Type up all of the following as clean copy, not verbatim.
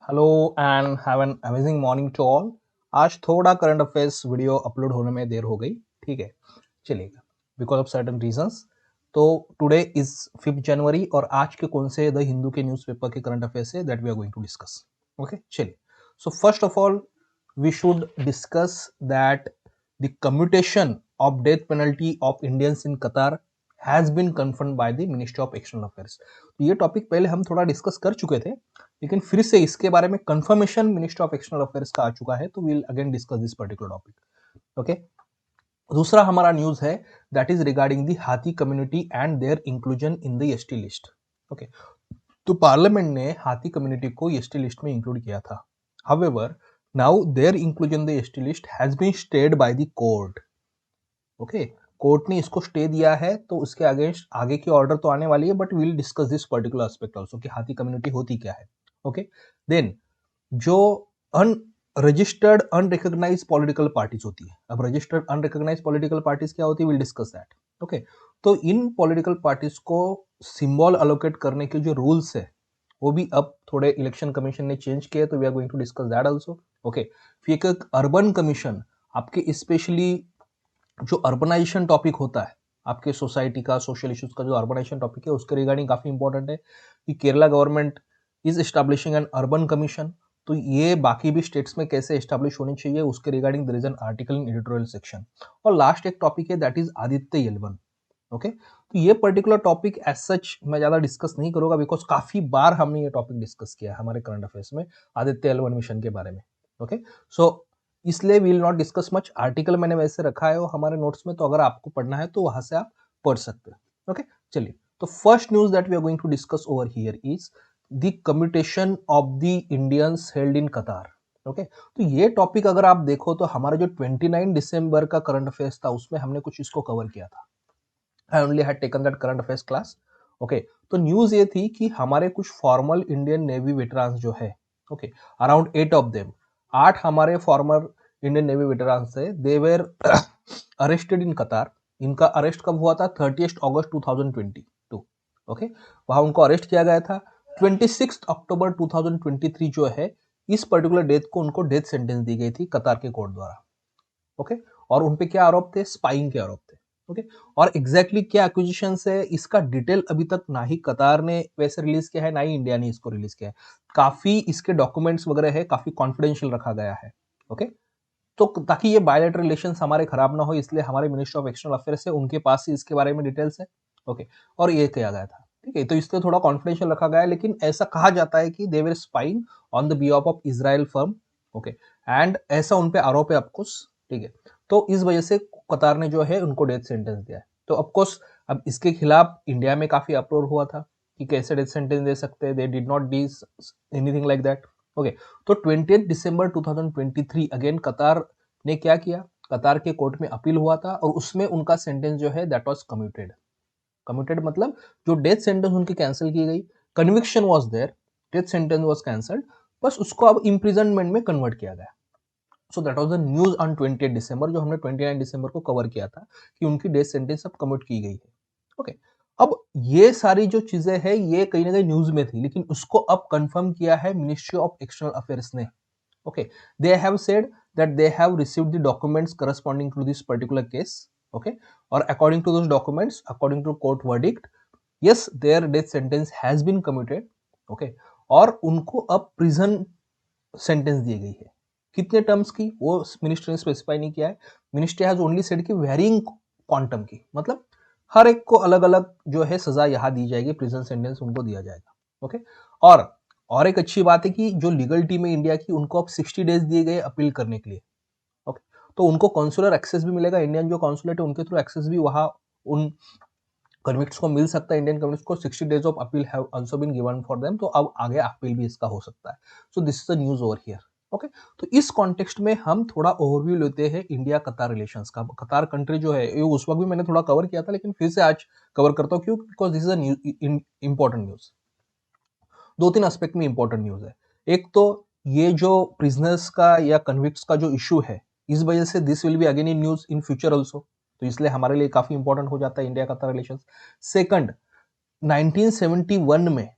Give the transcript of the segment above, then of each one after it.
Hello and have an amazing morning to all. आज थोड़ा current affairs video upload होने में देर हो गई, ठीक है, चलेगा, बिकॉज ऑफ सर्टन रीजंस। तो टुडे इज 5 जनवरी और आज के कौन से द हिंदू के न्यूज़पेपर के करंट अफेयर्स है that we are going to discuss. Okay, चलिए। So first of all we should discuss that the commutation of death penalty of Indians in Qatar has been confirmed by the ministry of external affairs. तो ये topic पहले हम थोड़ा discuss कर चुके थे, लेकिन फिर से इसके बारे में confirmation ministry of external affairs का आ चुका है, तो we'll again discuss this particular topic. Okay, दूसरा हमारा न्यूज है that is regarding the Hatti community and their inclusion in the ST list. Okay, तो पार्लियामेंट ने हाथी कम्युनिटी को एसटी लिस्ट में इंक्लूड किया था। However now their inclusion in the ST list has been stayed by the court. Okay, court ने इसको stay दिया है, तो उसके अगेंस्ट आगे की ऑर्डर तो आने वाली है, but we'll discuss this particular aspect also कि हाथी कम्युनिटी होती क्या है। ओके, देन जो अनरजिस्टर्ड अनरिकॉग्नाइज पॉलिटिकल पार्टीज होती है, अब रजिस्टर्ड अनरिकॉग्नाइज पॉलिटिकल पार्टीज क्या होती है, विल डिस्कस दैट। ओके, तो इन पॉलिटिकल पार्टीज को सिंबल अलोकेट करने के जो रूल्स है वो भी अब थोड़े इलेक्शन कमीशन ने चेंज किए, तो we are going to discuss that also. Okay, फिर एक अर्बन कमीशन, आपके स्पेशली जो अर्बनाइजेशन टॉपिक होता है आपके सोसाइटी का, सोशल इश्यूज का जो अर्बनाइजेशन टॉपिक है उसके रिगार्डिंग काफी इंपॉर्टेंट है कि Kerala government is establishing N urban commission. तो ये बाकी भी स्टेट्स में कैसे एस्टैब्लिश होनी चाहिए उसके regarding their is an article in editorial section. और लास्ट एक टॉपिक है दैट इज आदित्य येलवन। ओके, तो ये पर्टिकुलर टॉपिक एज सच मैं ज्यादा डिस्कस नहीं करूंगा, बिकॉज काफी बार हमने ये टॉपिक डिस्कस किया है हमारे करंट अफेयर्स में आदित्य येलवन मिशन के बारे में। ओके, सो इसलिए we'll not discuss much. Article मैंने वैसे रखा है वो हमारे नोट्स में, तो अगर आपको पढ़ना है तो वहां से आप पढ़ सकते हैं। ओके, चलिए। तो first news that we are going to discuss over here is the commutation of the Indians held in Qatar. Okay, तो ये टॉपिक अगर आप देखो तो हमारा जो 29 दिसंबर का करंट अफेयर्स था उसमें हमने कुछ इसको कवर किया था। I only had taken that current affairs class. Okay, तो न्यूज ये थी कि हमारे कुछ फॉर्मल इंडियन नेवी वेटरान्स जो है, ओके, अराउंड 8 ऑफ देम, 8 हमारे फॉर्मर इंडियन नेवी वेटरान्स है, दे वेर अरेस्टेड इन कतार। इनका अरेस्ट कब हुआ था? 30 अगस्त 2022। ओके, वहां उनको अरेस्ट किया गया था। 26 अक्टूबर 2023 जो है, इस पर्टिकुलर डेट को उनको डेथ सेंटेंस दी गई थी कतार के कोर्ट द्वारा। ओके, और उनपे क्या आरोप थे? स्पाइंग के आरोप थे। ओके, और एग्जैक्टली क्या एक्विजिशन है इसका डिटेल अभी तक ना ही कतार ने वैसे रिलीज किया है ना ही इंडिया ने इसको रिलीज किया है। काफी इसके डॉक्यूमेंट्स वगैरह है, काफी कॉन्फिडेंशियल रखा गया है। ओके, तो ताकि ये बायोलेटरल रिलेशन हमारे खराब ना हो, इसलिए हमारे मिनिस्टर ऑफ एक्सटर्नल अफेयर्स है उनके पास ही इसके बारे में डिटेल्स है। ओके, और ये किया गया था, ठीक है, तो इसलिए थोड़ा कॉन्फिडेंशियल रखा गया है, लेकिन ऐसा कहा जाता है कि they were spying on the behalf of Israel firm. Okay, and ऐसा उनपे आरोप है ऑफकोर्स, ठीक है। तो इस वजह से कतार ने जो है उनको डेथ सेंटेंस दिया है। तो ऑफकोर्स अब इसके खिलाफ इंडिया में काफी अप्रोर हुआ था कि कैसे डेथ सेंटेंस दे सकते हैं, they did not D anything like that. Okay, तो 20 दिसंबर 2023 अगेन कतार ने क्या किया, कतार के कोर्ट में अपील हुआ था और उसमें उनका सेंटेंस जो है दैट वाज कम्यूटेड। कम्यूटेड मतलब जो डेथ सेंटेंस उनकी कैंसिल की गई, conviction was there, death sentence was cancelled, बस उसको अब इम्प्रिजनमेंट में कन्वर्ट किया गया। So that was the news on 28 December, जो हमने 29 दिसंबर को कवर किया था कि उनकी डेथ सेंटेंस अब कम्यूट की गई है। ओके, अब ये सारी जो चीजें हैं ये कहीं ना कहीं न्यूज में थी, लेकिन उसको अब कंफर्म किया है मिनिस्ट्री ऑफ एक्सटर्नल अफेयर्स ने। Okay, they have said that they have received the documents corresponding to this particular case. Okay, or according to those documents, according to court verdict, yes, their death sentence has been commuted. Okay, और उनको अब prison sentence दी गई है। कितने terms की वो minister ने specify नहीं किया है। मिनिस्टर हैज ओनली सेड कि वेरिंग क्वांटम की, मतलब हर एक को अलग अलग जो है सजा यहाँ दी जाएगी, प्रिजन सेंटेंस उनको दिया जाएगा। ओके, और एक अच्छी बात है कि जो लीगल टीम है इंडिया की, उनको अब 60 डेज दिए गए अपील करने के लिए। ओके, तो उनको कॉन्सुलर एक्सेस भी मिलेगा, इंडियन जो कॉन्सुलेट है उनके थ्रू एक्सेस भी वहां उन कन्विक्ट्स को मिल सकता है। इंडियन कन्विक्ट्स को 60 days of appeal have also been given for them, तो अब आगे अपील भी इसका हो सकता है। So this is the news over here. Okay, तो इस कॉन्टेक्स्ट में हम थोड़ा ओवरव्यू लेते हैं इंडिया कतार रिलेशंस का। कतार कंट्री जो है ये उस वक्त भी मैंने थोड़ा कवर किया था, लेकिन फिर से आज कवर करता हूँ, क्यों? Because this is a important news. दो तीन एस्पेक्ट में इंपॉर्टेंट न्यूज है। एक तो ये जो प्रिजनर्स का या कन्विक्ट्स का जो इशू है, इस वजह से this will be again in news in future also, तो इसलिए हमारे लिए काफी इंपॉर्टेंट हो जाता है इंडिया कतार रिलेशंस। सेकंड, 1971 में,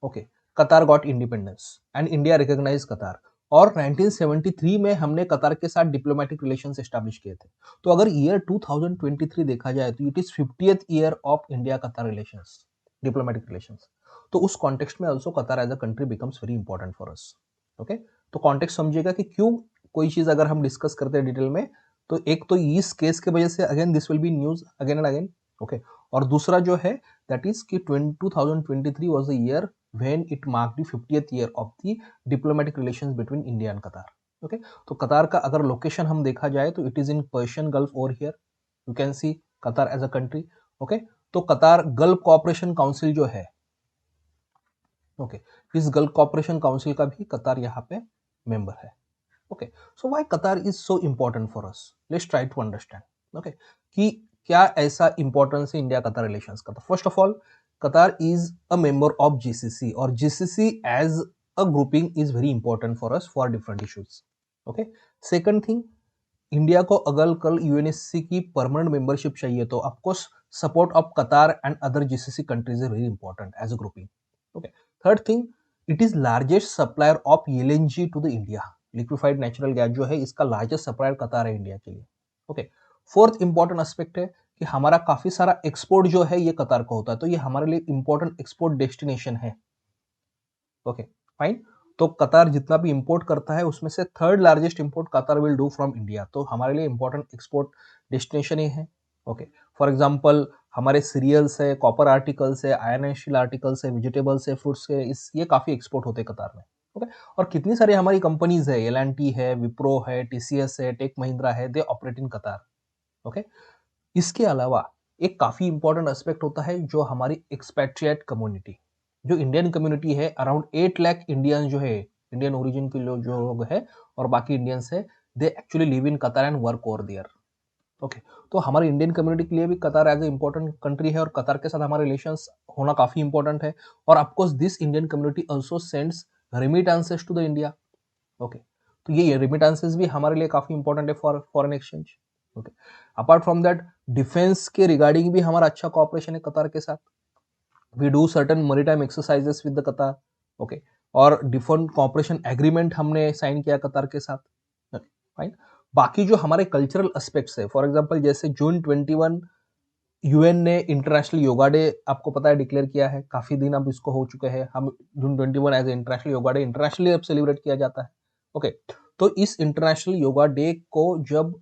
okay, Qatar got independence and India recognise Qatar, और 1973 में हमने कतार के साथ डिप्लोमेटिक रिलेशंस एस्टैब्लिश किए थे। तो अगर ईयर 2023 देखा जाए तो it is 50th year of India Qatar relations, diplomatic relations. तो उस कॉन्टेक्स्ट में also Qatar as a country becomes very important for us. Okay, तो कॉन्टेक्स्ट समझिएगा कि क्यों कोई चीज अगर हम डिस्कस करते हैं डिटेल में, तो एक तो इस केस के वजह से again this will be news again and again. Okay, और दूसरा जो है दैट इज कि 2023 was the year when it marked the 50th year of the diplomatic relations between India and कतार। ओके, तो कतार का अगर लोकेशन हम देखा जाए तो it is in Persian gulf over here, you can see कतार एज अ कंट्री। ओके, तो कतार गल्फ कोऑपरेशन काउंसिल जो है, ओके, इस गल्फ कोऑपरेशन काउंसिल का भी कतार यहाँ पे मेंबर है। Okay, so why Qatar is so important for us, let's try to understand. Okay, कि क्या ऐसा इंपॉर्टेंस है इंडिया कतार रिलेशंस का। तो first of all Qatar is a member of GCC, और GCC as a grouping is very important for us for different issues. Okay, second thing, India को अगर कल यूएनएससी की परमानेंट मेंबरशिप चाहिए तो of course support of Qatar and other GCC countries is very important as a grouping. Okay, third thing, it is largest supplier of LNG to the India, liquefied natural gas जो है इसका largest supplier कतार है India के लिए। Okay, fourth important aspect है कि हमारा काफी सारा एक्सपोर्ट जो है ये कतार का होता है, तो ये हमारे लिए इंपॉर्टेंट एक्सपोर्ट डेस्टिनेशन है। Okay, fine. तो कतार जितना भी इंपोर्ट करता है उसमें से थर्ड लार्जेस्ट इंपोर्ट कतार विल डू फ्रॉम इंडिया, तो हमारे लिए इंपॉर्टेंट एक्सपोर्ट डेस्टिनेशन ही है। ओके, फॉर एग्जांपल हमारे सीरियल्स है, कॉपर आर्टिकल्स है, आयरन एंड स्टील आर्टिकल्स है, वेजिटेबल्स है, फ्रूट्स है, इस ये काफी एक्सपोर्ट होते हैं कतार में। ओके, और कितनी सारी हमारी कंपनीज है, एल&टी है, विप्रो है, टीसीएस है, टेक महिंद्रा है, they operate in Qatar. Okay, इसके अलावा एक काफी इंपॉर्टेंट एस्पेक्ट होता है जो हमारी एक्सपैट्रिएट कम्युनिटी, जो इंडियन कम्युनिटी है, अराउंड 8 लाख इंडियन जो है, इंडियन ओरिजिन के लोग जो लोग है और बाकी इंडियंस है, they actually live in Qatar and work over there. Okay, तो हमारे इंडियन कम्युनिटी के लिए भी कतार एज ए इंपॉर्टेंट कंट्री है और कतार के साथ हमारे रिलेशंस होना काफी इंपॉर्टेंट है। और of course this Indian community also sends remittances to the India. Okay, तो ये रेमिटेंसेस भी हमारे लिए काफी इंपॉर्टेंट है for foreign exchange. Okay, apart from that defence के रिगार्डिंग भी हमारा अच्छा कोऑपरेशन है कतार के साथ। We do certain maritime exercises with the Qatar. Okay, और डिफरेंट कोऑपरेशन एग्रीमेंट हमने साइन किया कतार के साथ। फाइन, बाकी जो हमारे कल्चरल एस्पेक्ट्स है, फॉर एग्जांपल जैसे जून 21 यूएन ने इंटरनेशनल योगा डे आपको पता है डिक्लेयर किया है, काफी दिन अब इसको हो चुके हैं, हम June 21 as International Yoga Day internationally अब सेलिब्रेट किया जाता है। ओके, तो इस इंटरनेशनल योगा डे को जब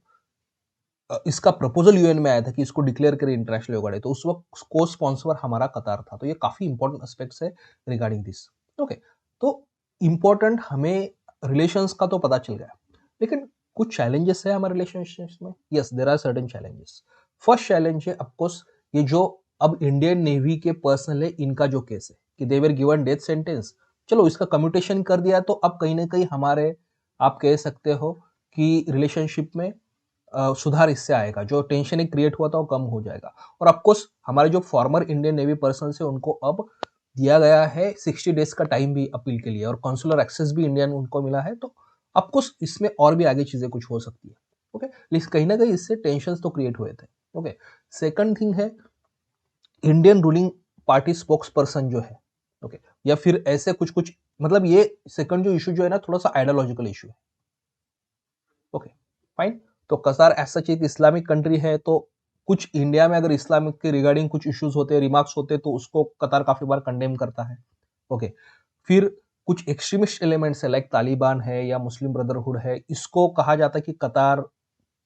इसका प्रपोजल यूएन में आया था कि इसको डिक्लेयर करें इंटरनेशनल योगा डे, तो उस वक्त को स्पॉन्सर हमारा कतार था। तो ये काफी इंपॉर्टेंट एस्पेक्ट्स है रिगार्डिंग दिस। ओके, तो इंपॉर्टेंट हमें रिलेशंस का तो पता चल गया, लेकिन कुछ चैलेंजेस है हमारे रिलेशनशिप्स में। Yes, there are certain challenges. First challenge है ऑफकोर्स ये जो अब इंडियन नेवी के पर्सनल है, इनका जो केस है कि they were given death sentence, चलो इसका कम्यूटेशन कर दिया, तो अब कहीं ना कहीं हमारे, आप कह सकते हो कि रिलेशनशिप में सुधार इससे आएगा, जो टेंशन एक क्रिएट हुआ था वो कम हो जाएगा। और ऑफकोर्स हमारे जो फॉर्मर इंडियन नेवी पर्सन है उनको अब दिया गया है 60 डेज का टाइम भी अपील के लिए, और कॉन्सुलर एक्सेस भी इंडियन उनको मिला है, तो ऑफकोर्स इसमें और भी आगे चीजें कुछ हो सकती है। ओके, लेकिन कहीं ना कहीं इससे टेंशन तो क्रिएट हुए थे। ओके, सेकंड थिंग है Indian ruling party spokes person जो है, ओके, या फिर ऐसे कुछ कुछ, मतलब ये सेकंड जो इशू जो है ना, थोड़ा सा आइडियोलॉजिकल इशू है। Okay, fine. तो कतार एज सच एक इस्लामिक कंट्री है, तो कुछ इंडिया में अगर इस्लामिक के रिगार्डिंग कुछ इश्यूज होते हैं, रिमार्क्स होते हैं, तो उसको कतार काफी बार कंडेम करता है। ओके, फिर कुछ एक्सट्रीमिस्ट एलिमेंट्स है लाइक तालिबान है या मुस्लिम ब्रदरहुड है, इसको कहा जाता है कि कतार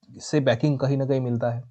से बैकिंग कहीं ना कहीं मिलता है।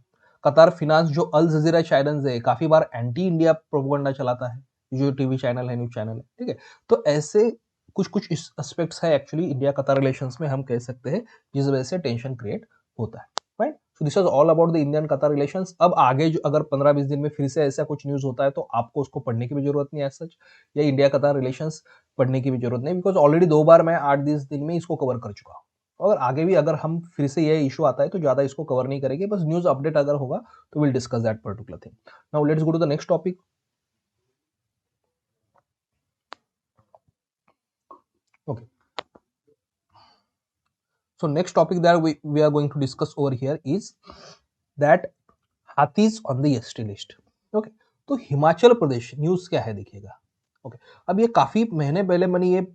कतार फिनांस जो अल जजीरा चैनल है, काफी बार एंटी इंडिया प्रोपेगेंडा चलाता है, जो टीवी चैनल है, न्यूज चैनल है, ठीक है। तो ऐसे कुछ कुछ एस्पेक्ट्स है एक्चुअली इंडिया कतार रिलेशंस में, हम कह सकते हैं जिस वजह से टेंशन क्रिएट होता है। Right, so this was all about the Indian कतार रिलेशंस। अब आगे जो अगर 15-20 दिन में फिर से ऐसा कुछ न्यूज होता है तो आपको उसको पढ़ने की भी जरूरत नहीं है सच, या इंडिया कतार रिलेशंस पढ़ने की भी जरूरत नहीं, बिकॉज ऑलरेडी 2 बार मैं 8-10 दिन में इसको कवर कर चुका हूँ। और आगे भी अगर हम फिर से ये इशू आता है तो ज्यादा इसको कवर नहीं करेंगे, बस न्यूज अपडेट अगर होगा तो will discuss that particular thing. Now let's go to the next topic. Okay, so next topic that we are going to discuss over here is that Hattis on the ST list. Okay, तो हिमाचल प्रदेश news क्या है देखिएगा, okay, अब ये काफी महीने पहले मैंने ये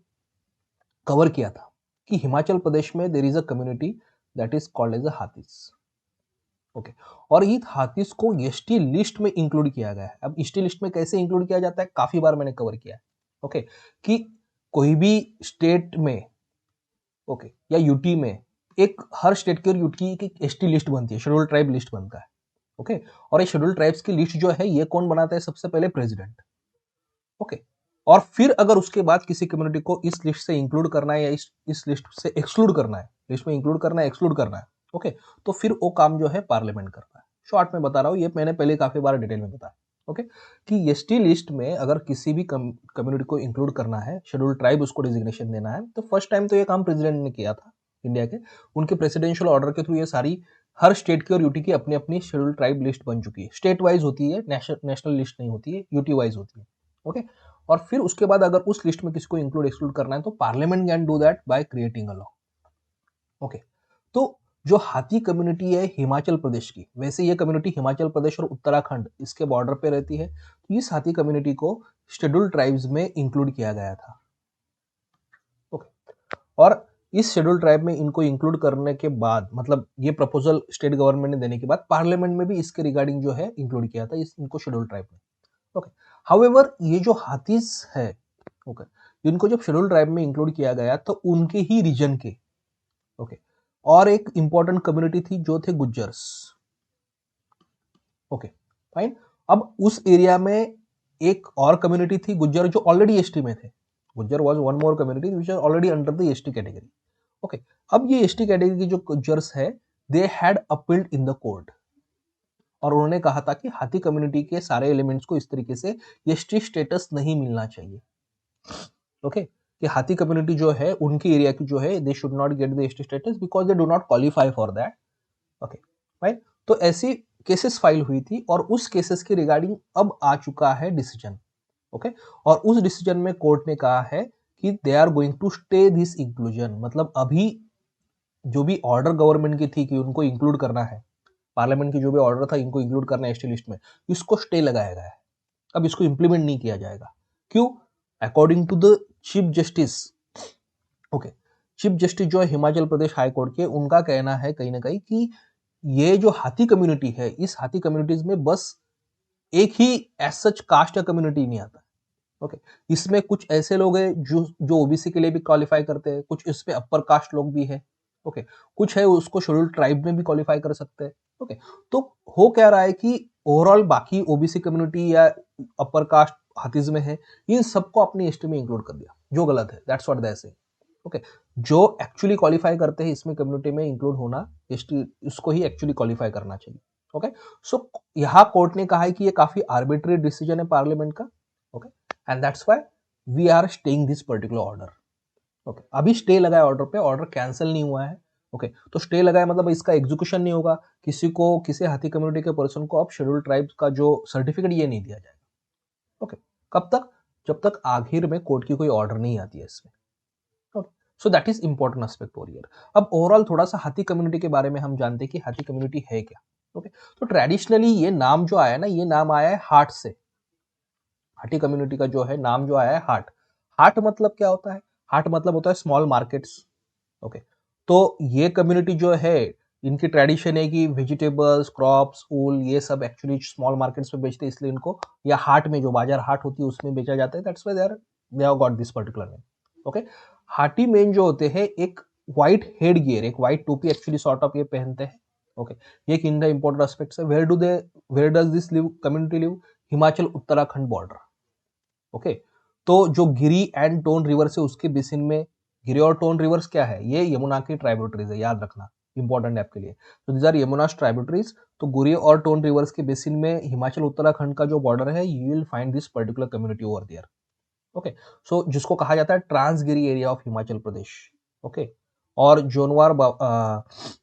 कवर किया था कि हिमाचल प्रदेश में there is a community that is called as a Hattis. Okay, और ये हाथीस को एसटी लिस्ट में इंक्लूड किया गया है। अब एसटी लिस्ट में कैसे इंक्लूड किया जाता है, काफी बार मैंने कवर किया है। ओके, कि कोई भी स्टेट में, ओके, या यूटी में, एक हर स्टेट की और यूटी की एसटी लिस्ट बनती है, शेड्यूल ट्राइब लिस्ट बनता है। ओके, और ये शेड्यूल ट्राइब्स की लिस्ट जो है ये कौन बनाता है, सबसे पहले प्रेसिडेंट। ओके, और फिर अगर उसके बाद किसी कम्युनिटी को इस लिस्ट से इंक्लूड करना है या इस लिस्ट से एक्सक्लूड करना है, लिस्ट में इंक्लूड करना है, एक्सक्लूड करना है, ओके, तो फिर वो काम जो है पार्लियामेंट करता है। शॉर्ट में बता रहा हूँ, ये मैंने पहले काफी बार डिटेल में बताया। ओके, कि एसटी लिस्ट में अगर किसी भी कम्युनिटी को इंक्लूड करना है, शेड्यूल ट्राइब उसको डिजिग्नेशन देना है, तो फर्स्ट टाइम तो ये काम प्रेसिडेंट ने किया था इंडिया के। उनके प्रेसिडेंशियल ऑर्डर के थ्रू ये सारी हर स्टेट की और यूटी की अपनी अपनी शेड्यूल ट्राइब लिस्ट बन चुकी है। स्टेट वाइज होती है, नेशनल लिस्ट नहीं होती है, यूटी वाइज होती है। ओके, और फिर उसके बाद अगर उस लिस्ट में किसी को इंक्लूड एक्सक्लूड करना है तो parliament can do that by creating a law. Okay, तो जो हाथी कम्युनिटी है हिमाचल प्रदेश की, वैसे ये कम्युनिटी हिमाचल प्रदेश और उत्तराखंड इसके बॉर्डर पे रहती है, तो इस हाथी कम्युनिटी को शेड्यूल्ड ट्राइब्स में इंक्लूड किया गया था। ओके, और इस शेड्यूल ट्राइब में इनको इंक्लूड करने के बाद, मतलब ये प्रपोजल स्टेट गवर्नमेंट ने देने के बाद पार्लियामेंट में भी इसके रिगार्डिंग जो है इंक्लूड किया था इनको शेड्यूल ट्राइब में। ओके, हाउएवर ये जो हाथीज है, ओके, इनको जब शेड्यूल ट्राइब में इंक्लूड किया गया तो उनके ही रीजन के, ओके, और एक इंपॉर्टेंट कम्युनिटी थी जो थे गुज्जर्स। Okay, fine. अब उस एरिया में एक और कम्युनिटी थी गुज्जर जो ऑलरेडी एसटी में थे। Gujjar was one more community which are already under the ST category. Okay, अब ये एसटी कैटेगरी की जो गुज्जर्स है, they had appealed in the court, और उन्होंने कहा था कि हाथी कम्युनिटी के सारे एलिमेंट्स को इस तरीके से एसटी स्टेटस नहीं मिलना चाहिए। ओके, कि हाथी कम्युनिटी जो है उनकी एरिया की जो है, they should not get the ST status because they do not qualify for that. Okay, right. तो ऐसी केसेस फाइल हुई थी और उस केसेस के रिगार्डिंग अब आ चुका है डिसीजन। ओके, और उस डिसीजन में कोर्ट ने कहा है कि they are going to stay this inclusion, मतलब अभी जो भी ऑर्डर गवर्नमेंट की थी कि उनको इंक्लूड करना है, पार्लियामेंट की जो भी ऑर्डर था इनको इंक्लूड करना है एसटी लिस्ट में, इसको स्टे लगाया गया है। अब इसको इंप्लीमेंट नहीं किया जाएगा। क्यों? According to the chief justice, okay, chief justice जो है हिमाचल प्रदेश हाई कोर्ट के, उनका कहना है कहीं ना कहीं कि ये जो हाथी कम्युनिटी है, इस हाथी कम्युनिटीज में बस एक ही एज सच कास्ट या कम्युनिटी नहीं आता। ओके, इसमें कुछ ऐसे लोग हैं जो ओबीसी के लिए भी क्वालिफाई करते हैं, कुछ इसमें अपर कास्ट लोग भी है। ओके, कुछ है उसको शेड्यूल ट्राइब में भी क्वालिफाई कर सकते हैं। ओके, तो हो क्या रहा है कि ओवरऑल बाकी ओबीसी कम्युनिटी या अपर कास्ट हाथीज में है, इन सबको अपनी एसटी में इंक्लूड कर दिया, जो गलत है। दैट्स व्हाट दे से। ओके, जो एक्चुअली क्वालिफाई करते हैं इसमें कम्युनिटी में इंक्लूड होना, एसटी उसको ही एक्चुअली क्वालिफाई करना चाहिए। ओके, सो यहाँ कोर्ट ने कहा है कि ये काफी आर्बिट्री डिसीजन है पार्लियामेंट का। Okay, and that's why we are staying this particular order. Okay, अभी स्टे लगा है ऑर्डर पे, ऑर्डर कैंसिल नहीं हुआ है। ओके, तो स्टे लगा है मतलब इसका एग्जीक्यूशन नहीं होगा, किसी को, किसी हाथी कम्युनिटी के पर्सन को अब शेड्यूल ट्राइब का जो सर्टिफिकेट ये नहीं दिया जाएगा। ओके, कब तक? जब तक आखिर में कोर्ट की कोई ऑर्डर नहीं आती है इसमें। Okay, so that is important aspect over here. अब ओवरऑल थोड़ा सा हाथी कम्युनिटी के बारे में हम जानते हैं कि हाथी कम्युनिटी है क्या। ओके, तो ट्रेडिशनली ये नाम जो आया ना, ये नाम आया है हाट से। हाटी कम्युनिटी का जो है नाम जो आया है हाट। हाट मतलब क्या होता है? हाट मतलब होता है स्मॉल मार्केट्स। ओके, तो ये कम्युनिटी जो है, इनकी ट्रेडिशन है कि वेजिटेबल्स, क्रॉप्स, ऊल, ये सब एक्चुअली स्मॉल मार्केट्स में बेचते हैं, इसलिए इनको, या हाट में, जो बाजार हाट होती है उसमें बेचा जाता है। That's why they have got this particular name. Okay, Hattee men जो होते हैं, एक व्हाइट हेड गियर, एक व्हाइट टोपी एक्चुअली सॉर्ट ऑफ ये पहनते हैं। ओके, ये एक इनका इंपॉर्टेंट एस्पेक्ट्स है। Where does this live community live? Himachal Uttarakhand border. Okay, तो जो गिरी एंड टोन रिवर से उसके बेसिन में, गिरी और टोन रिवर्स क्या है? ये यमुना की ट्राइब्यूटरीज है, याद रखना, इंपॉर्टेंट है आपके लिए। तो दीज आर यमुना ट्राइब्यूटरीज। तो गिरी और टोन रिवर्स के बेसिन में हिमाचल उत्तराखंड का जो बॉर्डर है, you will find this particular community over there. Okay, so जिसको कहा जाता है Transgiri area of Himachal Pradesh. Okay, और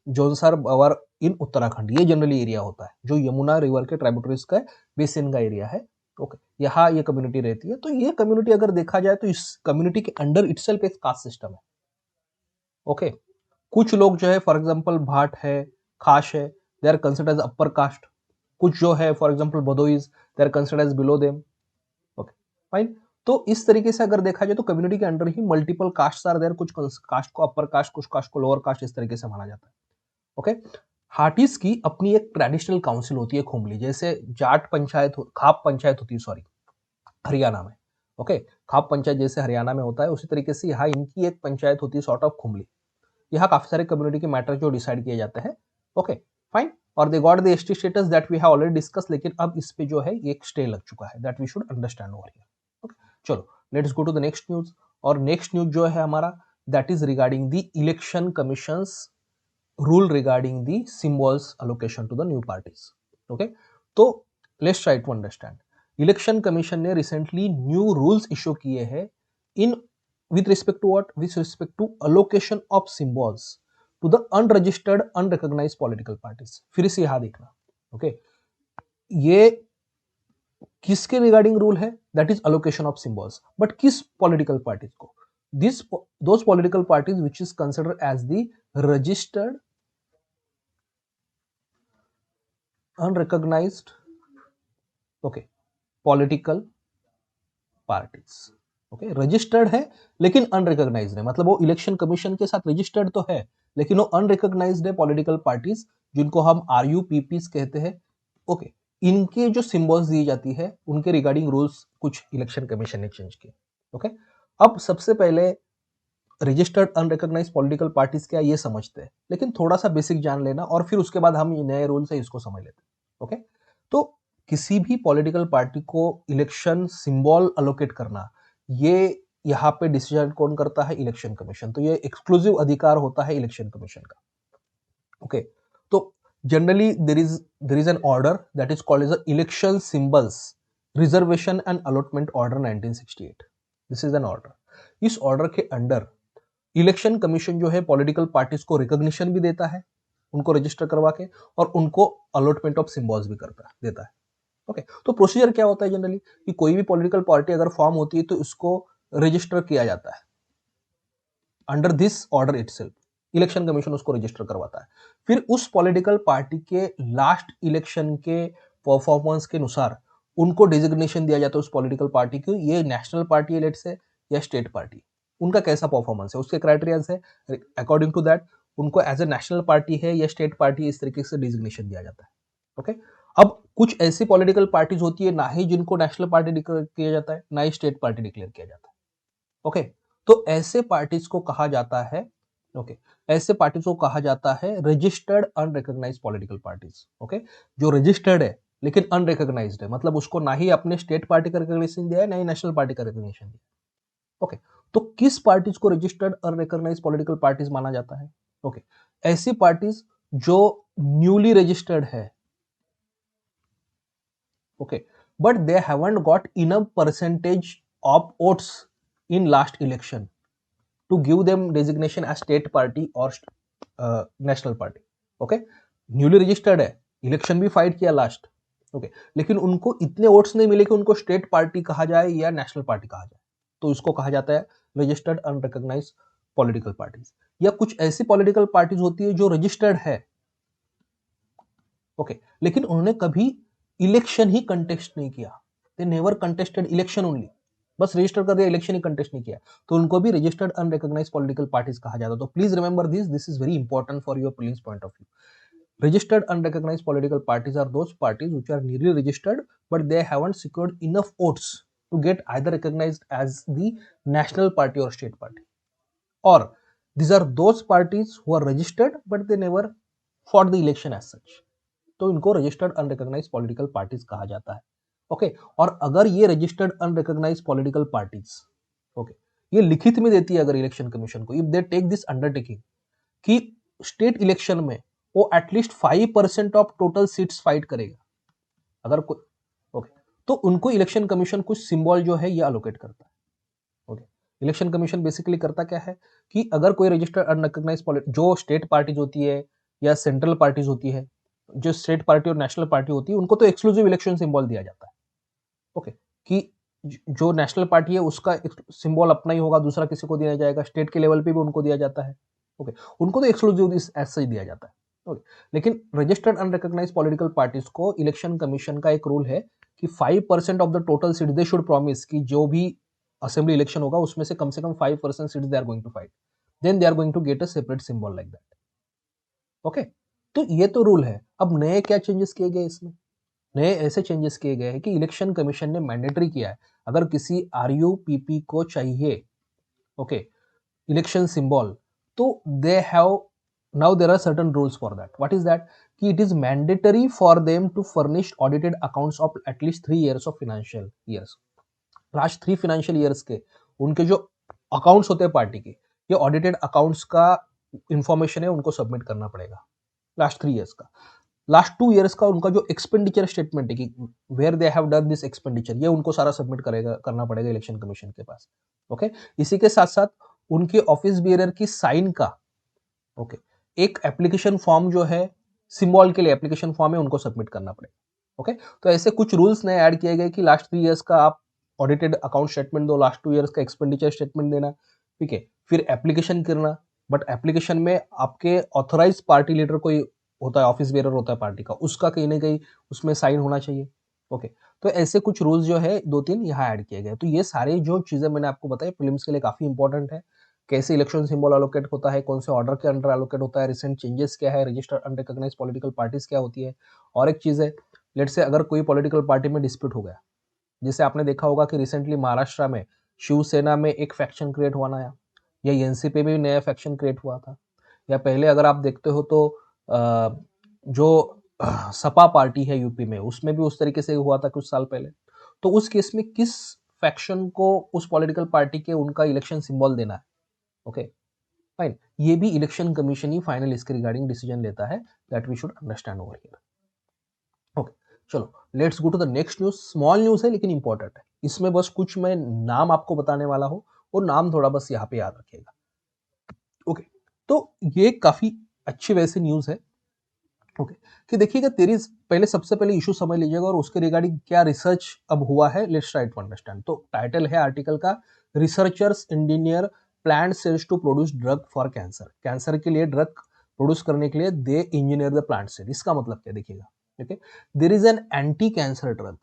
जोनसार बावर इन उत्तराखंड, ये जनरली एरिया होता है जो यमुना रिवर के ट्राइब्यूटरीज का बेसिन का एरिया है। ओके, यहाँ ये कम्युनिटी रहती है। तो ये कम्युनिटी अगर देखा जाए तो इस कम्युनिटी के अंडर इटसेल्फ एक कास्ट सिस्टम है। ओके, कुछ लोग जो है, फॉर एग्जांपल भाट है, खास है, they are considered as upper caste. कुछ जो है, for example Badhois, they are considered as below them. Okay, fine. तो इस तरीके से अगर देखा जाए तो कम्युनिटी के अंडर ही मल्टीपल कास्ट आर देयर, कुछ कास्ट को अपर कास्ट, कुछ कास्ट को लोअर कास्ट, इस तरीके से माना जाता है। ओके, हाटीज की अपनी एक ट्रेडिशनल काउंसिल होती है खुमली, जैसे जाट पंचायत खाप पंचायत होती है, सॉरी, हरियाणा में। ओके, खाप पंचायत जैसे हरियाणा में होता है, उसी तरीके से यहाँ इनकी एक पंचायत होती है सॉर्ट ऑफ खुमली। यहाँ काफी सारे कम्युनिटी के मैटर जो डिसाइड किए जाते हैं। ओके फाइन, और they got the ST status that we have already discuss, लेकिन अब इस पे जो है एक स्टे लग चुका है, that we should understand over here. Okay, चलो let's go to the next news. और नेक्स्ट न्यूज जो है हमारा, that is regarding the election commission's rule regarding the symbols allocation to the new parties. Okay, तो let's try to understand. Election commission ने recently new rules issue किए हैं in with respect to what, with respect to allocation of symbols to the unregistered unrecognised political parties. फिर से यहां देखना, okay, ये किसके रिगार्डिंग रूल है, that is allocation of symbols, but किस पॉलिटिकल पार्टीज को, this those political parties which is considered as the registered unrecognised, okay, political parties. Okay, registered है लेकिन अनरिकॉग्नाइज्ड है, मतलब वो इलेक्शन कमीशन के साथ रजिस्टर्ड तो है लेकिन वो अनरिकॉग्नाइज्ड है पॉलिटिकल पार्टीज, जिनको हम आरयूपीपीस कहते हैं। ओके, इनके जो सिंबल्स दी जाती है उनके रिगार्डिंग रूल्स कुछ इलेक्शन कमीशन ने चेंज किए। ओके, अब सबसे पहले रजिस्टर्ड अनरिकॉग्नाइज्ड पॉलिटिकल पार्टीज क्या ये समझते हैं, लेकिन थोड़ा सा बेसिक जान लेना और फिर उसके बाद हम नए रूल्स है इसको समझ लेते हैं। ओके, तो किसी भी पॉलिटिकल पार्टी को इलेक्शन सिंबल अलोकेट करना, ये यहाँ पे डिसीजन कौन करता है, इलेक्शन कमीशन। तो ये एक्सक्लूसिव अधिकार होता है इलेक्शन कमीशन का। ओके, तो generally there is an order that is called as election symbols reservation and allotment order 1968। This is an order. इस ऑर्डर के अंडर इलेक्शन कमीशन जो है पॉलिटिकल पार्टीज को रिकॉग्निशन भी देता है, उनको रजिस्टर करवा के, और उनको अलॉटमेंट ऑफ सिंबल्स भी देता है। ओके, तो प्रोसीजर क्या होता है जनरली कि कोई भी पॉलिटिकल पार्टी अगर फॉर्म होती है तो उसको रजिस्टर किया जाता है under this order itself, election commission उसको रजिस्टर करवाता है। फिर उस पॉलिटिकल पार्टी के लास्ट इलेक्शन के परफॉर्मेंस के अनुसार उनको डेजिग्नेशन दिया जाता है उस पॉलिटिकल पार्टी को, ये नेशनल पार्टी है लेट से या स्टेट पार्टी, उनका कैसा परफॉर्मेंस है उसके क्राइटेरिया है, अकॉर्डिंग टू दैट उनको एज ए नेशनल पार्टी है या स्टेट पार्टी, इस तरीके से डेजिग्नेशन दिया जाता है। ओके, अब कुछ ऐसी पॉलिटिकल पार्टीज होती है ना ही जिनको नेशनल पार्टी डिक्लेयर किया जाता है, ना ही स्टेट पार्टी डिक्लेयर किया जाता है। ओके, तो ऐसे पार्टीज को कहा जाता है, ओके, ऐसे पार्टीज को कहा जाता है registered unrecognised political parties. Okay, जो रजिस्टर्ड है लेकिन अनरिकॉग्नाइज्ड है, मतलब उसको ना ही अपने स्टेट पार्टी का रिकॉग्निशन दिया है ना ही नेशनल पार्टी का रिकॉग्निशन दिया। ओके, तो किस पार्टीज को रजिस्टर्ड अनरिकॉग्नाइज्ड पॉलिटिकल पार्टीज माना जाता है? ओके, ऐसी पार्टीज जो न्यूली रजिस्टर्ड है, okay, but they haven't got enough percentage of votes in last election to give them designation as state party or national party. okay, newly registered है, election भी fight किया last, okay, लेकिन उनको इतने votes नहीं मिले कि उनको स्टेट पार्टी कहा जाए या नेशनल पार्टी कहा जाए, तो इसको कहा जाता है रजिस्टर्ड अनरिकॉग्नाइज्ड पॉलिटिकल पार्टीज। या कुछ ऐसी पॉलिटिकल पार्टीज होती है जो रजिस्टर्ड है, ओके, लेकिन उन्होंने कभी इलेक्शन ही कंटेस्ट नहीं किया, they never contested election only, बस रजिस्टर कर दिया, इलेक्शन ही कंटेस्ट नहीं किया, तो उनको भी रजिस्टर्ड अनरिकॉग्नाइज्ड पॉलिटिकल पार्टीज कहा जाता है। तो please remember this is very important for your prelims point of view. Registered unrecognised political parties are those parties which are newly registered but they haven't secured enough votes to get either recognised as the national party और state party, और these are those parties who are registered but they never fought the election as such, तो इनको registered unrecognised political parties कहा जाता है। Okay, और अगर ये registered unrecognised political parties, okay, ये लिखित में देती है अगर इलेक्शन कमीशन को, if they take this undertaking कि स्टेट इलेक्शन में वो at least 5% of total seats fight करेगा, अगर कोई, ओके, तो उनको इलेक्शन कमीशन कुछ सिंबल जो है ये अलोकेट करता है। ओके, इलेक्शन कमीशन बेसिकली करता क्या है कि अगर कोई रजिस्टर्ड अनरिकॉग्नाइज्ड जो स्टेट पार्टीज होती है या सेंट्रल पार्टीज होती है, जो स्टेट पार्टी और नेशनल पार्टी होती है, उनको तो एक्सक्लूसिव इलेक्शन सिंबल दिया जाता है। ओके, कि जो नेशनल पार्टी है उसका सिंबल अपना ही होगा, दूसरा किसी को दिया जाएगा, स्टेट के लेवल पे भी उनको दिया जाता है। ओके, उनको तो एक्सक्लूसिव ऐसा ही दिया जाता है। ओके, लेकिन रजिस्टर्ड अनरिकॉग्नाइज्ड पॉलिटिकल पार्टीज को इलेक्शन कमीशन का एक रूल है कि 5% of the total seat they should promise कि जो भी असेंबली इलेक्शन होगा उसमें से कम 5% seats they are going to fight, then they are going to get a separate symbol like that. Okay, तो ये तो रूल है। अब नए क्या चेंजेस किए गए इसमें? नए ऐसे चेंजेस किए गए हैं कि इलेक्शन कमीशन ने मैंडेटरी किया है, अगर किसी आरयूपीपी को चाहिए ओके इलेक्शन सिंबल, तो they have now there are certain rules for that. What is that? कि it is mandatory for them to furnish audited accounts of at least 3 years of financial years. Last 3 financial years के उनके जो accounts होते हैं party के, ये audited accounts का information है, उनको सबमिट करना पड़ेगा लास्ट 3 years का। लास्ट 2 years का उनका जो एक्सपेंडिचर स्टेटमेंट है कि where they have done this expenditure, ये उनको सारा सबमिट करना पड़ेगा इलेक्शन कमीशन के पास। ओके, इसी के साथ साथ उनके ऑफिस बियरर की साइन का ओके एक एप्लीकेशन फॉर्म जो है सिंबल के लिए एप्लीकेशन फॉर्म है, उनको सबमिट करना पड़ेगा। ओके, तो ऐसे कुछ रूल्स नए ऐड किए गए कि लास्ट 3 years का आप ऑडिटेड अकाउंट स्टेटमेंट दो, लास्ट 2 years का एक्सपेंडिचर स्टेटमेंट देना, ठीक है, फिर एप्लीकेशन करना, बट एप्लीकेशन में आपके ऑथराइज पार्टी लीडर कोई होता है, ऑफिस बेरर होता है पार्टी का, उसका कहीं ना कहीं उसमें साइन होना चाहिए। ओके, तो ऐसे कुछ रूल्स जो है 2-3 यहाँ ऐड किए गए। तो ये सारे जो चीजें मैंने आपको बताई प्रीलिम्स के लिए काफी इंपॉर्टेंट है। कैसे इलेक्शन सिंबल अलोकेट होता है, कौन से ऑर्डर के अंडर अलोकेट होता है, रिसेंट चेंजेस क्या है, रजिस्टर्ड अनरिकॉग्नाइज्ड पॉलिटिकल पार्टीज क्या होती है। और एक चीज है, लेट से अगर कोई पॉलिटिकल पार्टी में डिस्प्यूट हो गया, जैसे आपने देखा होगा कि रिसेंटली महाराष्ट्र में शिवसेना में एक फैक्शन क्रिएट हुआ नया, या एनसीपी में भी नया फैक्शन क्रिएट हुआ था, या पहले अगर आप देखते हो तो जो सपा पार्टी है यूपी में, उसमें भी उस तरीके से हुआ था कुछ साल पहले। तो उस केस में किस फैक्शन को उस पॉलिटिकल पार्टी के उनका इलेक्शन सिंबल देना है, ओके फाइन, ये भी इलेक्शन कमीशन ही फाइनल इसके रिगार्डिंग डिसीजन लेता है, that we should understand over here. Okay, चलो let's go to the next news. Small news है लेकिन इंपॉर्टेंट है, इसमें बस कुछ मैं नाम आपको बताने वाला हूं, और नाम थोड़ा बस यहाँ पे याद रखिएगा। ओके, तो ये काफी अच्छी वैसे न्यूज है ओके कि देखिएगा तेरी पहले सबसे पहले इशू समझ लीजिएगा और उसके रिगार्डिंग क्या रिसर्च अब हुआ है, लेट्स ट्राई टू अंडरस्टैंड। तो टाइटल है आर्टिकल का, researchers engineer plant cells to produce drug for cancer. Cancer के लिए ड्रग प्रोड्यूस करने के लिए they engineer the plant cell. इसका मतलब क्या देखिएगा, okay there is an anti cancer drug,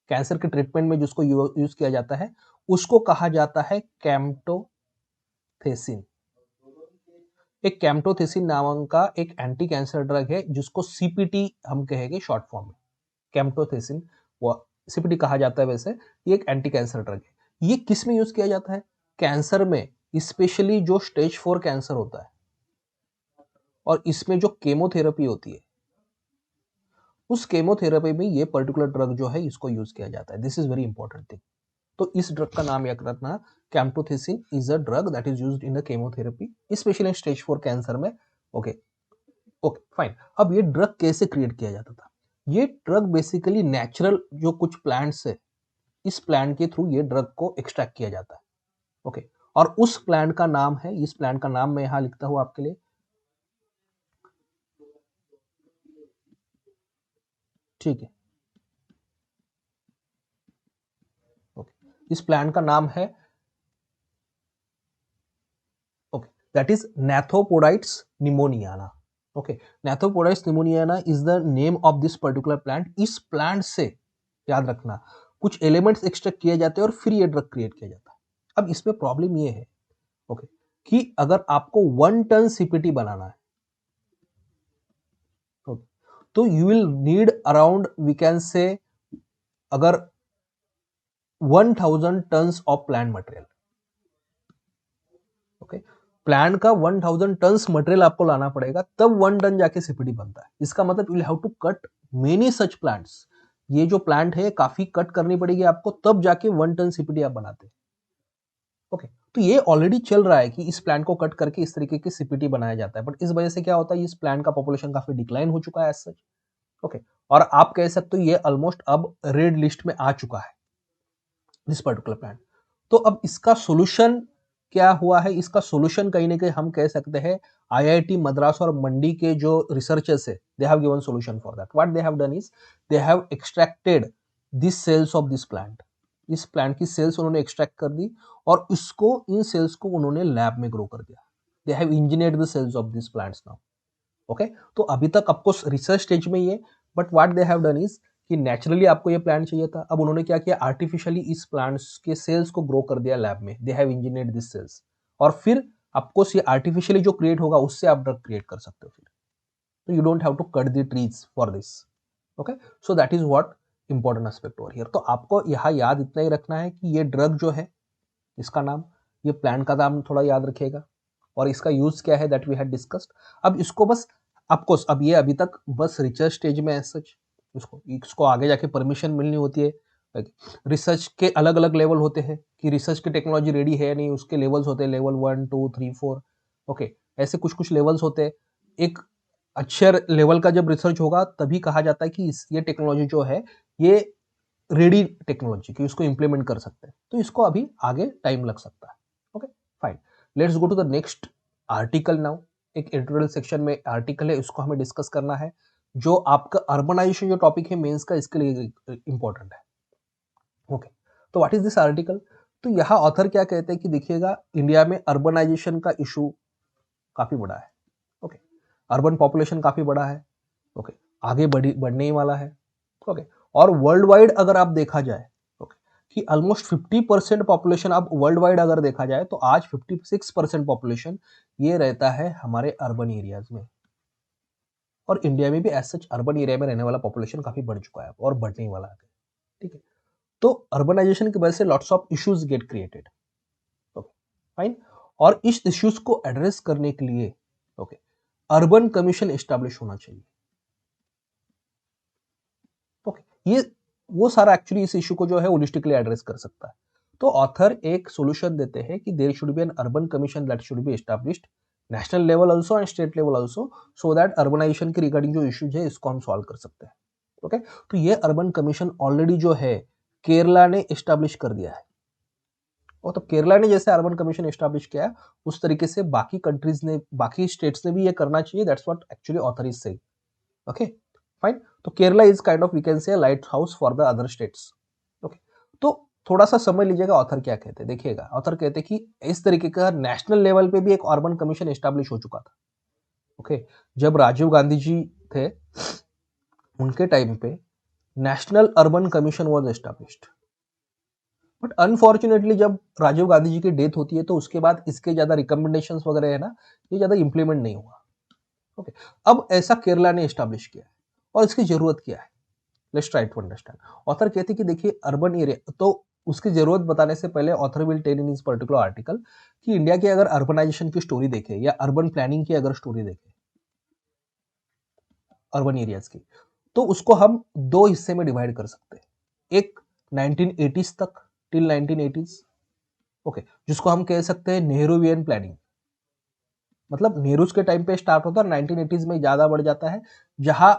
cancer के ट्रीटमेंट में जिसको यूज किया जाता है उसको कहा जाता है कैम्टोथेसिन। एक कैम्टोथेसिन नाम का एक एंटी कैंसर ड्रग है जिसको सीपीटी हम कहेंगे शॉर्ट फॉर्म में, कैम्टोथेसिन वो सीपीटी कहा जाता है। वैसे ये एक एंटी कैंसर ड्रग है। ये किस में यूज किया जाता है? कैंसर में, स्पेशली जो स्टेज 4 कैंसर होता है और इसमें जो केमोथेरेपी होती है, उस केमोथेरेपी में ये पर्टिकुलर ड्रग जो है इसको यूज किया जाता है। This is very important thing. तो इस ड्रग का नाम याद रखना, camptothecin is a drug that is used in the chemotherapy, specially in stage 4 cancer में। Okay okay fine. अब ये ड्रग कैसे क्रिएट किया जाता था? ये ड्रग बेसिकली नेचुरल जो कुछ प्लांट्स है, इस प्लांट के थ्रू ये ड्रग को एक्सट्रैक्ट किया जाता है। ओके, और उस प्लांट का नाम है, इस प्लांट का नाम मैं यहां लिखता हूं आपके लिए, ठीक है ओके, इस प्लांट का नाम है okay that is Nothapodytes nimmoniana. Okay, Nothapodytes nimmoniana is the name of this particular plant. इस प्लांट से याद रखना कुछ एलिमेंट्स एक्सट्रैक्ट किए जाते हैं और फिर ये ड्रग क्रिएट किया जाता है। अब इसमें प्रॉब्लम ये है ओके कि अगर आपको 1 टन सीपीटी बनाना है ओके, तो you will need around we can say अगर 1000 tons of plant material. Okay, plant का 1000 टन्स मटेरियल आपको लाना पड़ेगा, तब 1 टन जाके सीपीटी बनता है। इसका मतलब you have to cut many such plants. ये जो प्लांट है काफी कट करनी पड़ेगी आपको, तब जाके 1 टन सीपीटी आप बनाते हैं। ओके, तो ये ऑलरेडी चल रहा है कि इस प्लांट को कट करके इस तरीके की सीपीटी बनाया जाता है, बट इस वजह से क्या होता है, इस प्लांट का पॉपुलेशन काफी डिक्लाइन हो चुका है एज सच। ओके, और आप कह सकते हो ये ऑलमोस्ट अब रेड लिस्ट में आ चुका है दिस पर्टिकुलर प्लांट। तो अब इसका सॉल्यूशन क्या हुआ है? इसका सॉल्यूशन कहीं ना कहीं हम कह सकते हैं आईआईटी मद्रास और मंडी के जो रिसर्चर्स है, they have given solution for that. What they have done is they have extracted this cells of this plant. इस प्लांट की सेल्स उन्होंने एक्सट्रैक्ट कर दी और इसको, इन सेल्स को उन्होंने लैब में ग्रो कर दिया। They have engineered the cells of this plants now. Okay, तो अभी तक आपको रिसर्च स्टेज में ही है, but what they have done is कि नेचुरली आपको ये प्लांट चाहिए था, अब उन्होंने क्या किया, आर्टिफिशियली इस प्लांट्स के सेल्स को ग्रो कर दिया लैब में, they have engineered this cells, और फिर आपको ये आर्टिफिशियली जो क्रिएट होगा उससे आप ड्रग क्रिएट कर सकते हो फिर, तो you don't have to cut the trees for this. Okay, so that is what important aspect over here. तो आपको यहाँ याद इतना ही रखना है कि ये ड्रग जो है, इसका नाम, ये प्लांट का नाम थोड़ा याद रखिएगा, और इसका यूज क्या है दैट वी हैड डिस्कस्ड। अब इसको बस आपको, अब ये अभी तक बस रिसर्च स्टेज में है सच, इसको आगे जाके परमिशन मिलनी होती है। रिसर्च के अलग अलग लेवल होते हैं कि रिसर्च की टेक्नोलॉजी रेडी है नहीं, उसके लेवल्स होते हैं, लेवल 1 2 3 4। ओके, ऐसे कुछ कुछ लेवल्स होते हैं। एक अच्छे लेवल का जब रिसर्च होगा तभी कहा जाता है कि ये टेक्नोलॉजी जो है ये रेडी टेक्नोलॉजी की, उसको इंप्लीमेंट कर सकते हैं, तो इसको अभी आगे टाइम लग सकता है। Okay fine, let's go to the next article now. एक एडिटोरियल सेक्शन में आर्टिकल है, उसको हमें डिस्कस करना है, जो आपका अर्बनाइजेशन जो टॉपिक है मेंस का, इसके लिए इंपॉर्टेंट है। ओके, तो व्हाट इज दिस आर्टिकल। तो यहाँ ऑथर क्या कहते हैं कि देखिएगा, इंडिया में अर्बनाइजेशन का इशू काफी बड़ा है। ओके, अर्बन पॉपुलेशन काफी बड़ा है। ओके, आगे बढ़ने ही वाला है। ओके, और वर्ल्ड वाइड अगर आप देखा जाए, ओके, कि ऑलमोस्ट 50% पॉपुलेशन, अब वर्ल्ड वाइड अगर देखा जाए तो आज 56% पॉपुलेशन ये रहता है हमारे अर्बन एरियाज में, और इंडिया में भी एज सच अर्बन एरिया में रहने वाला पॉपुलेशन काफी बढ़ चुका है और बढ़ने ही वाला है। ठीक है, तो अर्बनाइजेशन की वजह से lots of issues get created. Okay fine, और इस इश्यूज को एड्रेस करने के लिए ओके अर्बन कमीशन एस्टैब्लिश होना चाहिए। ओके, ये वो सारा एक्चुअली इस इशू को जो है होलिस्टिकली एड्रेस कर सकता है। तो ऑथर एक सॉल्यूशन देते हैं कि there should be an urban commission that should be established national level also and state level also, so that urbanisation के रिगार्डिंग जो इश्यूज है इसको हम सॉल्व कर सकते हैं। ओके, तो ये अर्बन कमीशन ऑलरेडी जो है केरला ने एस्टैब्लिश कर दिया है, और तो केरला ने जैसे अर्बन कमीशन एस्टैब्लिश किया है उस तरीके से बाकी कंट्रीज ने, बाकी स्टेट्स ने भी ये करना चाहिए। That's what actually author is saying. Okay fine, तो Kerala is kind of we can say lighthouse for the other states. Okay, तो थोड़ा सा समझ लीजिएगा ऑथर क्या कहते हैं। देखिएगा, ऑथर कहते हैं कि इस तरीके का नेशनल लेवल पे भी एक अर्बन कमीशन एस्टैब्लिश हो चुका था। ओके, जब राजीव गांधी जी थे उनके टाइम पे national urban commission was established, but unfortunately जब राजीव गांधी जी की डेथ होती है तो उसके बाद इसके ज्यादा रिकमेंडेशंस वगैरह है ना, ये ज्यादा इंप्लीमेंट नहीं हुआ। ओके, अब ऐसा केरला ने एस्टैब्लिश किया है, और इसकी जरूरत क्या है, let's try to understand. Author कहते हैं कि देखिए अर्बन एरिया, तो उसकी जरूरत बताने से पहले ऑथर विल टेल इन इस पर्टिकुलर आर्टिकल कि इंडिया की अगर अर्बनाइजेशन की स्टोरी देखे या अर्बन प्लानिंग की अगर स्टोरी देखे अर्बन एरियाज की, तो उसको हम दो हिस्से में डिवाइड कर सकते हैं। एक 1980s तक, टिल 1980s, ओके, जिसको हम कह सकते हैं नेहरूवियन प्लानिंग, मतलब नेहरू के टाइम पे स्टार्ट होता है, 1980s में ज्यादा बढ़ जाता है, जहां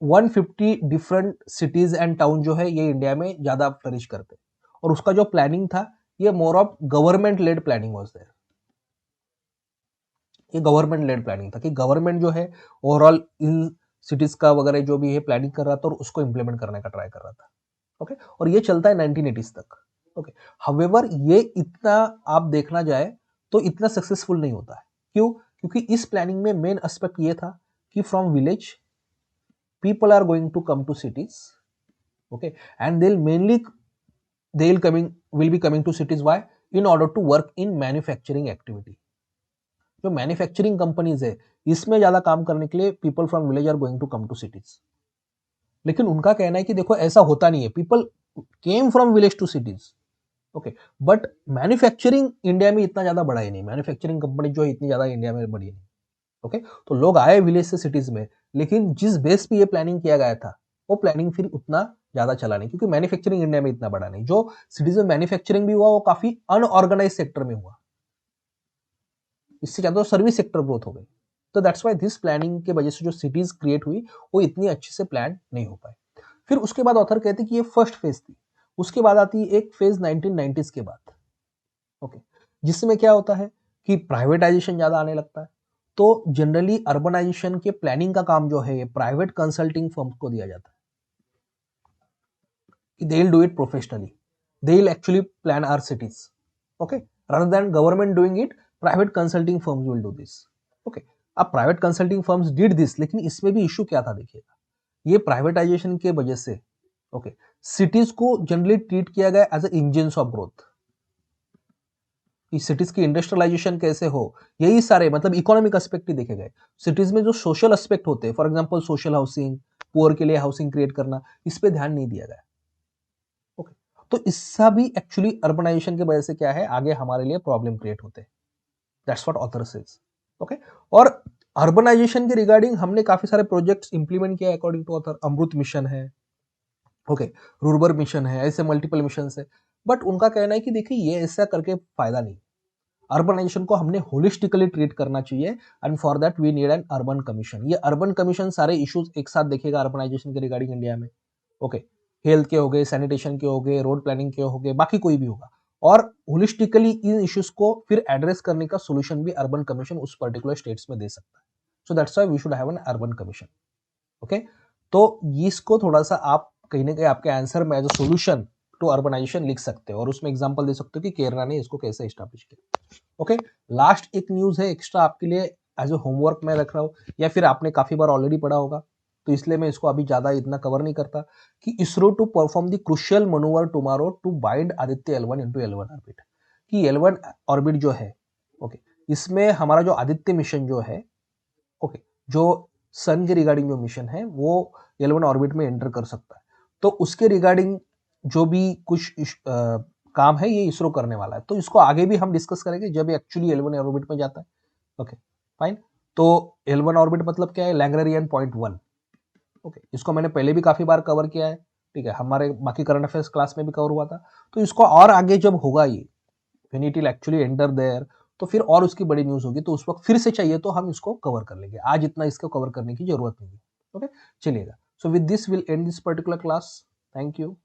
150 डिफरेंट सिटीज एंड टाउन जो है ये इंडिया में ज्यादा फ्लरिश करते, और उसका जो प्लानिंग था ये more of government led planning was there. ये गवर्नमेंट लेड प्लानिंग था कि गवर्नमेंट जो है ओवरऑल इन सिटीज का वगैरह जो भी है प्लानिंग कर रहा था और उसको इंप्लीमेंट करने का ट्राई कर रहा था। ओके, और ये चलता है 1980s तक। ओके, हाउएवर ये इतना आप देखना जाए तो इतना सक्सेसफुल नहीं होता है। क्यों? क्योंकि इस प्लानिंग में मेन एस्पेक्ट ये था कि from village people are going to come to cities, okay, and will be coming to cities. Why? In order to work in manufacturing activity. जो मैन्युफैक्चरिंग कंपनीज है इसमें ज्यादा काम करने के लिए people from village are going to come to cities. लेकिन उनका कहना है कि देखो ऐसा होता नहीं है, people came from village to cities. Okay, but manufacturing India में इतना ज्यादा बढ़ा ही नहीं, मैन्युफैक्चरिंग कंपनी जो है इतनी ज्यादा इंडिया में बढ़ी नहीं। ओके, तो लोग आए विलेज से सिटीज में, लेकिन जिस बेस पे ये प्लानिंग किया गया था वो प्लानिंग फिर उतना ज्यादा चला नहीं, क्योंकि मैन्युफैक्चरिंग इंडिया में इतना बड़ा नहीं। जो सिटीज में मैन्युफैक्चरिंग भी हुआ वो काफी अनऑर्गेनाइज सेक्टर में हुआ, इससे ज्यादा सर्विस सेक्टर ग्रोथ हो गई। तो दैट्स वाई दिस प्लानिंग के वजह से जो सिटीज क्रिएट हुई वो इतनी अच्छे से प्लान नहीं हो पाए। फिर उसके बाद ऑथर कहते हैं कि ये फर्स्ट फेज थी, उसके बाद आती है एक फेज 1990s के बाद। ओके, जिसमें क्या होता है कि प्राइवेटाइजेशन ज्यादा आने लगता है, तो जनरली अर्बनाइजेशन के प्लानिंग का काम जो है प्राइवेट कंसल्टिंग फर्म्स को दिया जाता है कि they will do it professionally, they will actually plan our cities. Okay, rather than government doing it, private consulting firms will do this. Okay, अब private consulting firms did this, लेकिन इसमें भी issue क्या था देखिएगा, ये प्राइवेटाइजेशन के वजह से ओके, सिटीज को जनरली ट्रीट किया गया as a engines of growth, कि सिटीज की इंडस्ट्रियलाइजेशन कैसे हो, यही सारे मतलब इकोनॉमिक एस्पेक्ट ही देखे गए। सिटीज में जो सोशल एस्पेक्ट होते हैं, for example social housing, poor के लिए हाउसिंग क्रिएट करना, इस पे ध्यान नहीं दिया गया। ओके, तो इसका भी एक्चुअली अर्बनाइजेशन की वजह से क्या है, आगे हमारे लिए प्रॉब्लम क्रिएट होते हैं। That's what author says. Okay, और अर्बनाइजेशन के रिगार्डिंग हमने काफी सारे प्रोजेक्ट्स इंप्लीमेंट किया according to author. Amrut mission है, ओके, रूरबल मिशन है, ऐसे मल्टीपल मिशन है। बट उनका कहना है कि देखिए ये ऐसा करके फायदा नहीं, अर्बनाइजेशन को हमने होलिस्टिकली ट्रीट करना चाहिए, and for that we need an urban commission. ये अर्बन कमीशन सारे इश्यूज एक साथ देखेगा अर्बनाइजेशन के रिगार्डिंग इंडिया में। ओके, हेल्थ के हो गए, सैनिटेशन के हो गए, रोड प्लानिंग के हो गए, बाकी कोई भी होगा, और होलिस्टिकली इन इश्यूज को फिर एड्रेस करने का सोल्यूशन भी अर्बन कमीशन उस पर्टिकुलर स्टेट्स में दे सकता है। So that's why we should have an urban commission. Okay, तो इसको थोड़ा सा आप कहीं ना कहीं आपके आंसर में as a solution to urbanisation लिख सकते हो, और उसमें एग्जांपल दे सकते हो कि केरला ने इसको कैसे एस्टैब्लिश किया। ओके, लास्ट एक न्यूज है एक्स्ट्रा आपके लिए एज ए होमवर्क में रख रहा हूँ, या फिर आपने काफी बार ऑलरेडी पढ़ा होगा, तो इसलिए मैं इसको अभी ज्यादा इतना कवर नहीं करता, कि ISRO to perform the crucial manoeuvre tomorrow to bind Aditya L1 into L1 orbit. कि L1 ऑर्बिट जो है, ओके, इसमें हमारा जो आदित्य मिशन जो है, ओके, जो सन के रिगार्डिंग जो मिशन है वो L1 ऑर्बिट में एंटर कर सकता है। तो उसके रिगार्डिंग जो भी कुछ काम है ये इसरो करने वाला है, तो इसको आगे भी हम डिस्कस करेंगे जब एक्चुअली L1 ऑर्बिट में जाता है। Okay, fine. तो L1 ऑर्बिट मतलब क्या है, लैग्रेंजियन पॉइंट 1। ओके, इसको मैंने पहले भी काफी बार कवर किया है, ठीक है, हमारे बाकी करंट अफेयर्स क्लास में भी कवर हुआ था। तो इसको और आगे जब होगा ये, when it will actually enter there, तो फिर और उसकी बड़ी न्यूज होगी, तो उस वक्त फिर से चाहिए तो हम इसको कवर कर लेंगे, आज इतना इसको कवर करने की जरूरत नहीं है। ओके, चलिएगा। So with this will and this particular class. Thank you.